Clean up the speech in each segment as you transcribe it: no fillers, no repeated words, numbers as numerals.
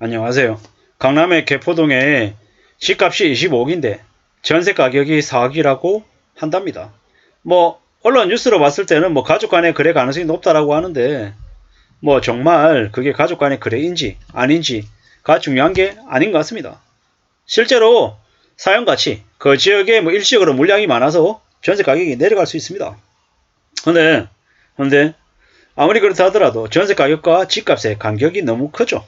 안녕하세요. 강남의 개포동에 집값이 25억인데 전세 가격이 4억이라고 한답니다. 언론 뉴스로 봤을 때는 가족 간의 거래 가능성이 높다라고 하는데 정말 그게 가족 간의 거래인지 아닌지가 중요한 게 아닌 것 같습니다. 실제로 사용가치 그 지역에 일시적으로 물량이 많아서 전세 가격이 내려갈 수 있습니다. 근데 아무리 그렇다 하더라도 전세 가격과 집값의 간격이 너무 크죠.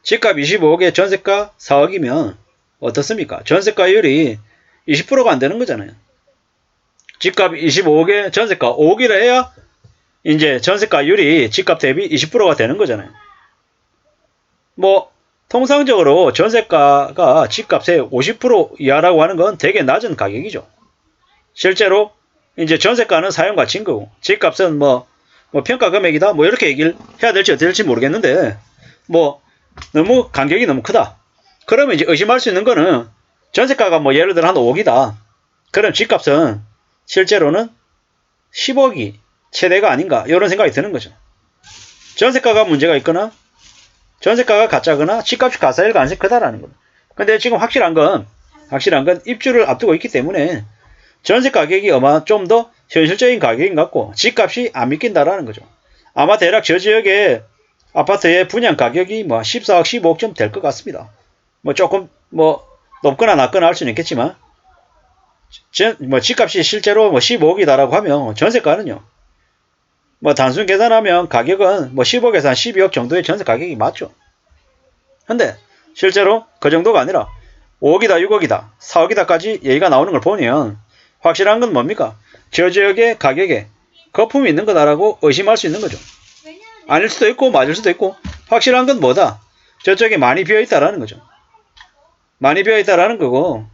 집값 25억에 전세가 4억이면 어떻습니까? 전세가율이 20%가 안 되는 거잖아요. 집값 25억에 전세가 5억이라 해야 이제 전세가율이 집값 대비 20%가 되는 거잖아요. 통상적으로 전세가가 집값의 50% 이하라고 하는 건 되게 낮은 가격이죠. 실제로 이제 전세가는 사용가치인 거고 집값은 평가 금액이다 이렇게 얘기를 해야 될지 어떻게 될지 모르겠는데 너무 간격이 너무 크다. 그러면 이제 의심할 수 있는 거는 전세가가 예를 들어 한 5억이다. 그럼 집값은 실제로는 10억이 최대가 아닌가 이런 생각이 드는 거죠. 전세가가 문제가 있거나 전세가가 가짜거나 집값이 가짜일 가능성이 크다라는 겁니다. 근데 지금 확실한 건 입주를 앞두고 있기 때문에 전세 가격이 아마 좀 더 현실적인 가격인 것 같고 집값이 안 믿긴다라는 거죠. 아마 대략 저 지역의 아파트의 분양 가격이 14억, 15억쯤 될 것 같습니다. 조금 높거나 낮거나 할 수는 있겠지만 집값이 실제로 15억이다라고 하면 전세가는요. 단순 계산하면 가격은 10억에서 한 12억 정도의 전세 가격이 맞죠. 근데 실제로 그 정도가 아니라 5억이다, 6억이다, 4억이다까지 얘기가 나오는 걸 보면 확실한 건 뭡니까? 저 지역의 가격에 거품이 있는 거다라고 의심할 수 있는 거죠. 아닐 수도 있고 맞을 수도 있고 확실한 건 뭐다? 저쪽에 많이 비어있다라는 거죠. 많이 비어있다라는 거고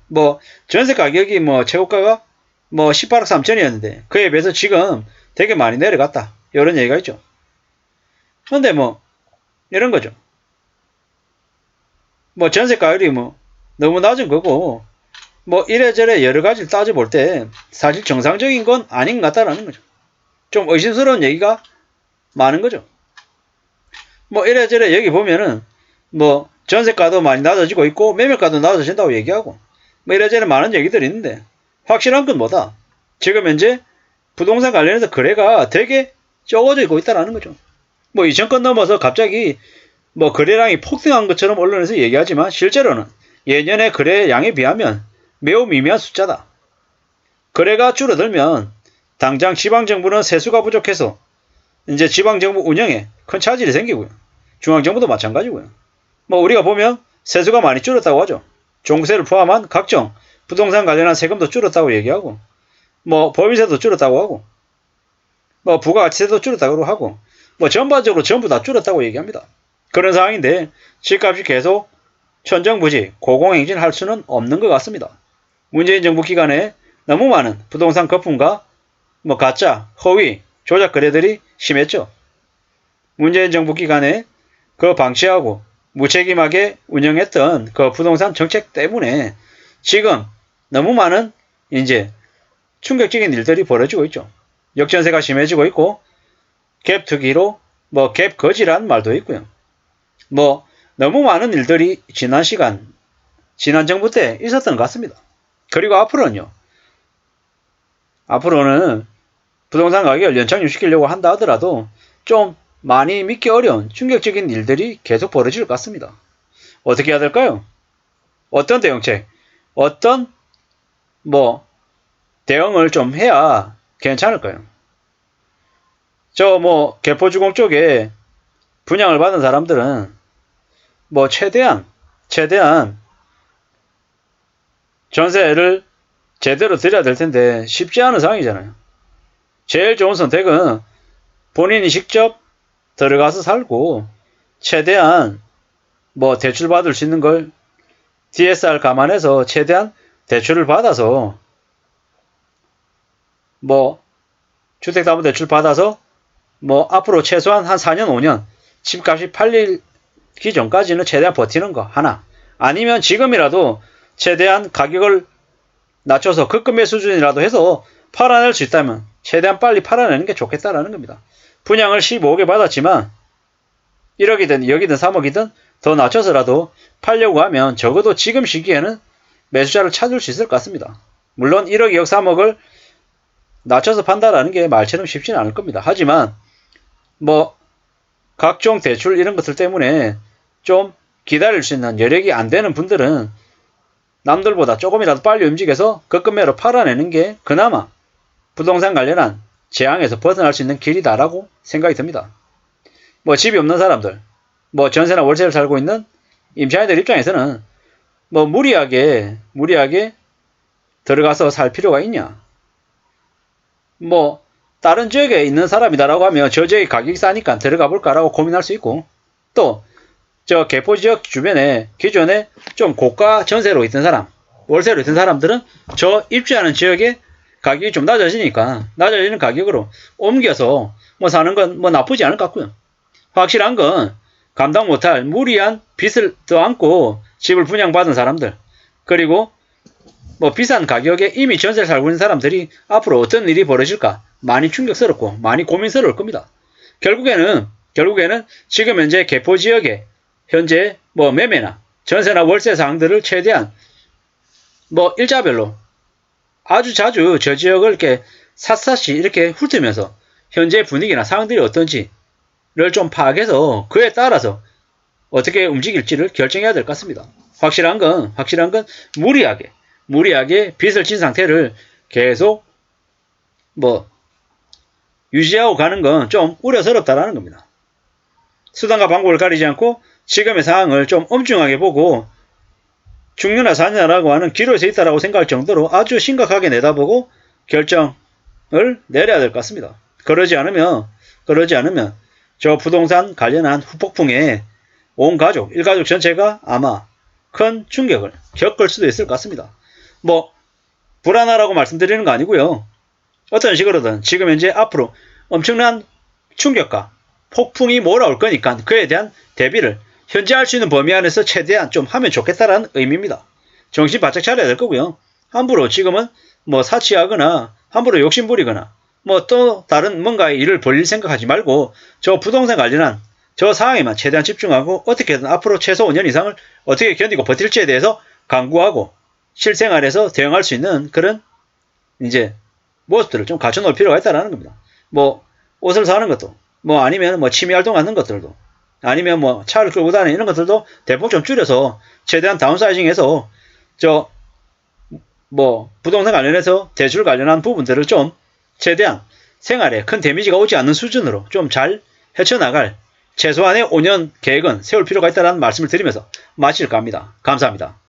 전세 가격이 최고가가 18억 3천이었는데 그에 비해서 지금 되게 많이 내려갔다. 이런 얘기가 있죠. 근데 이런 거죠. 전세 가율이 너무 낮은 거고 이래저래 여러 가지를 따져볼 때 사실 정상적인 건 아닌 것 같다라는 거죠. 좀 의심스러운 얘기가 많은 거죠. 이래저래 여기 보면은 전세가도 많이 낮아지고 있고 매매가도 낮아진다고 얘기하고 이래저래 많은 얘기들이 있는데 확실한 건 뭐다? 지금 현재 부동산 관련해서 거래가 되게 적어지고 있다는 거죠. 이 정권 넘어서 갑자기 거래량이 폭등한 것처럼 언론에서 얘기하지만 실제로는 예년의 거래량에 비하면 매우 미미한 숫자다. 거래가 줄어들면 당장 지방정부는 세수가 부족해서 이제 지방정부 운영에 큰 차질이 생기고요. 중앙정부도 마찬가지고요. 우리가 보면 세수가 많이 줄었다고 하죠. 종부세를 포함한 각종 부동산 관련한 세금도 줄었다고 얘기하고 법인세도 줄었다고 하고 부가가치세도 줄었다고 하고 전반적으로 전부 다 줄었다고 얘기합니다. 그런 상황인데 집값이 계속 천정부지 고공행진할 수는 없는 것 같습니다. 문재인 정부 기간에 너무 많은 부동산 거품과 가짜, 허위, 조작 거래들이 심했죠. 문재인 정부 기간에 그 방치하고 무책임하게 운영했던 그 부동산 정책 때문에 지금 너무 많은 이제 충격적인 일들이 벌어지고 있죠. 역전세가 심해지고 있고 갭 투기로 갭 거지라는 말도 있고요. 너무 많은 일들이 지난 정부 때 있었던 것 같습니다. 그리고 앞으로는 부동산 가격을 연착륙시키려고 한다 하더라도 좀 많이 믿기 어려운 충격적인 일들이 계속 벌어질 것 같습니다. 어떻게 해야 될까요? 어떤 대응책, 어떤 대응을 좀 해야 괜찮을까요? 개포주공 쪽에 분양을 받은 사람들은 최대한 전세를 제대로 드려야 될 텐데 쉽지 않은 상황이잖아요. 제일 좋은 선택은 본인이 직접 들어가서 살고 최대한 대출 받을 수 있는 걸 DSR 감안해서 최대한 대출을 받아서 주택담보대출 받아서 앞으로 최소한 한 4년 5년 집값이 팔리기 전까지는 최대한 버티는 거 하나, 아니면 지금이라도 최대한 가격을 낮춰서 급금매 수준이라도 해서 팔아낼 수 있다면 최대한 빨리 팔아내는 게 좋겠다라는 겁니다. 분양을 15억에 받았지만 1억이든 2억이든 3억이든 더 낮춰서라도 팔려고 하면 적어도 지금 시기에는 매수자를 찾을 수 있을 것 같습니다. 물론 1억, 2억, 3억을 낮춰서 판다라는 게 말처럼 쉽지는 않을 겁니다. 하지만 뭐 각종 대출 이런 것들 때문에 좀 기다릴 수 있는 여력이 안 되는 분들은 남들보다 조금이라도 빨리 움직여서 급급매로 팔아내는 게 그나마 부동산 관련한 재앙에서 벗어날 수 있는 길이다라고 생각이 듭니다. 뭐 집이 없는 사람들, 뭐 전세나 월세를 살고 있는 임차인들 입장에서는 뭐 무리하게 들어가서 살 필요가 있냐. 뭐 다른 지역에 있는 사람이다라고 하면 저 지역이 가격이 싸니까 들어가 볼까라고 고민할 수 있고, 또 저 개포 지역 주변에 기존에 좀 고가 전세로 있던 사람, 월세로 있던 사람들은 저 입주하는 지역에 가격이 좀 낮아지니까 낮아지는 가격으로 옮겨서 뭐 사는 건 뭐 나쁘지 않을 것 같고요. 확실한 건 감당 못할 무리한 빚을 떠안고 집을 분양받은 사람들, 그리고 뭐 비싼 가격에 이미 전세를 살고 있는 사람들이 앞으로 어떤 일이 벌어질까 많이 충격스럽고 많이 고민스러울 겁니다. 결국에는 지금 현재 개포 지역에 현재 뭐 매매나 전세나 월세 사항들을 최대한 뭐 일자별로 아주 자주 저 지역을 이렇게 샅샅이 이렇게 훑으면서 현재 분위기나 상황들이 어떤지를 좀 파악해서 그에 따라서 어떻게 움직일지를 결정해야 될 것 같습니다. 확실한 건 무리하게 빚을 진 상태를 계속 뭐 유지하고 가는 건 좀 우려스럽다라는 겁니다. 수단과 방법을 가리지 않고 지금의 상황을 좀 엄중하게 보고 죽느냐 사느냐라고 하는 기로에 있다라고 생각할 정도로 아주 심각하게 내다보고 결정을 내려야 될 것 같습니다. 그러지 않으면 저 부동산 관련한 후폭풍에 온 가족, 일가족 전체가 아마 큰 충격을 겪을 수도 있을 것 같습니다. 뭐 불안하라고 말씀드리는 거 아니고요. 어떤 식으로든 지금 현재 앞으로 엄청난 충격과 폭풍이 몰아올 거니까 그에 대한 대비를 현재 할 수 있는 범위 안에서 최대한 좀 하면 좋겠다라는 의미입니다. 정신 바짝 차려야 될 거고요. 함부로 지금은 뭐 사치하거나 함부로 욕심부리거나 뭐 또 다른 뭔가의 일을 벌릴 생각하지 말고 저 부동산 관련한 저 상황에만 최대한 집중하고 어떻게든 앞으로 최소 5년 이상을 어떻게 견디고 버틸지에 대해서 강구하고 실생활에서 대응할 수 있는 그런 이제 모습들을 좀 갖춰놓을 필요가 있다는 겁니다. 뭐 옷을 사는 것도 뭐 아니면 뭐 취미활동 하는 것들도 아니면 뭐 차를 끌고 다니는 이런 것들도 대폭 좀 줄여서 최대한 다운사이징해서 저 뭐 부동산 관련해서 대출 관련한 부분들을 좀 최대한 생활에 큰 데미지가 오지 않는 수준으로 좀 잘 헤쳐나갈 최소한의 5년 계획은 세울 필요가 있다는 말씀을 드리면서 마칠까 합니다. 감사합니다.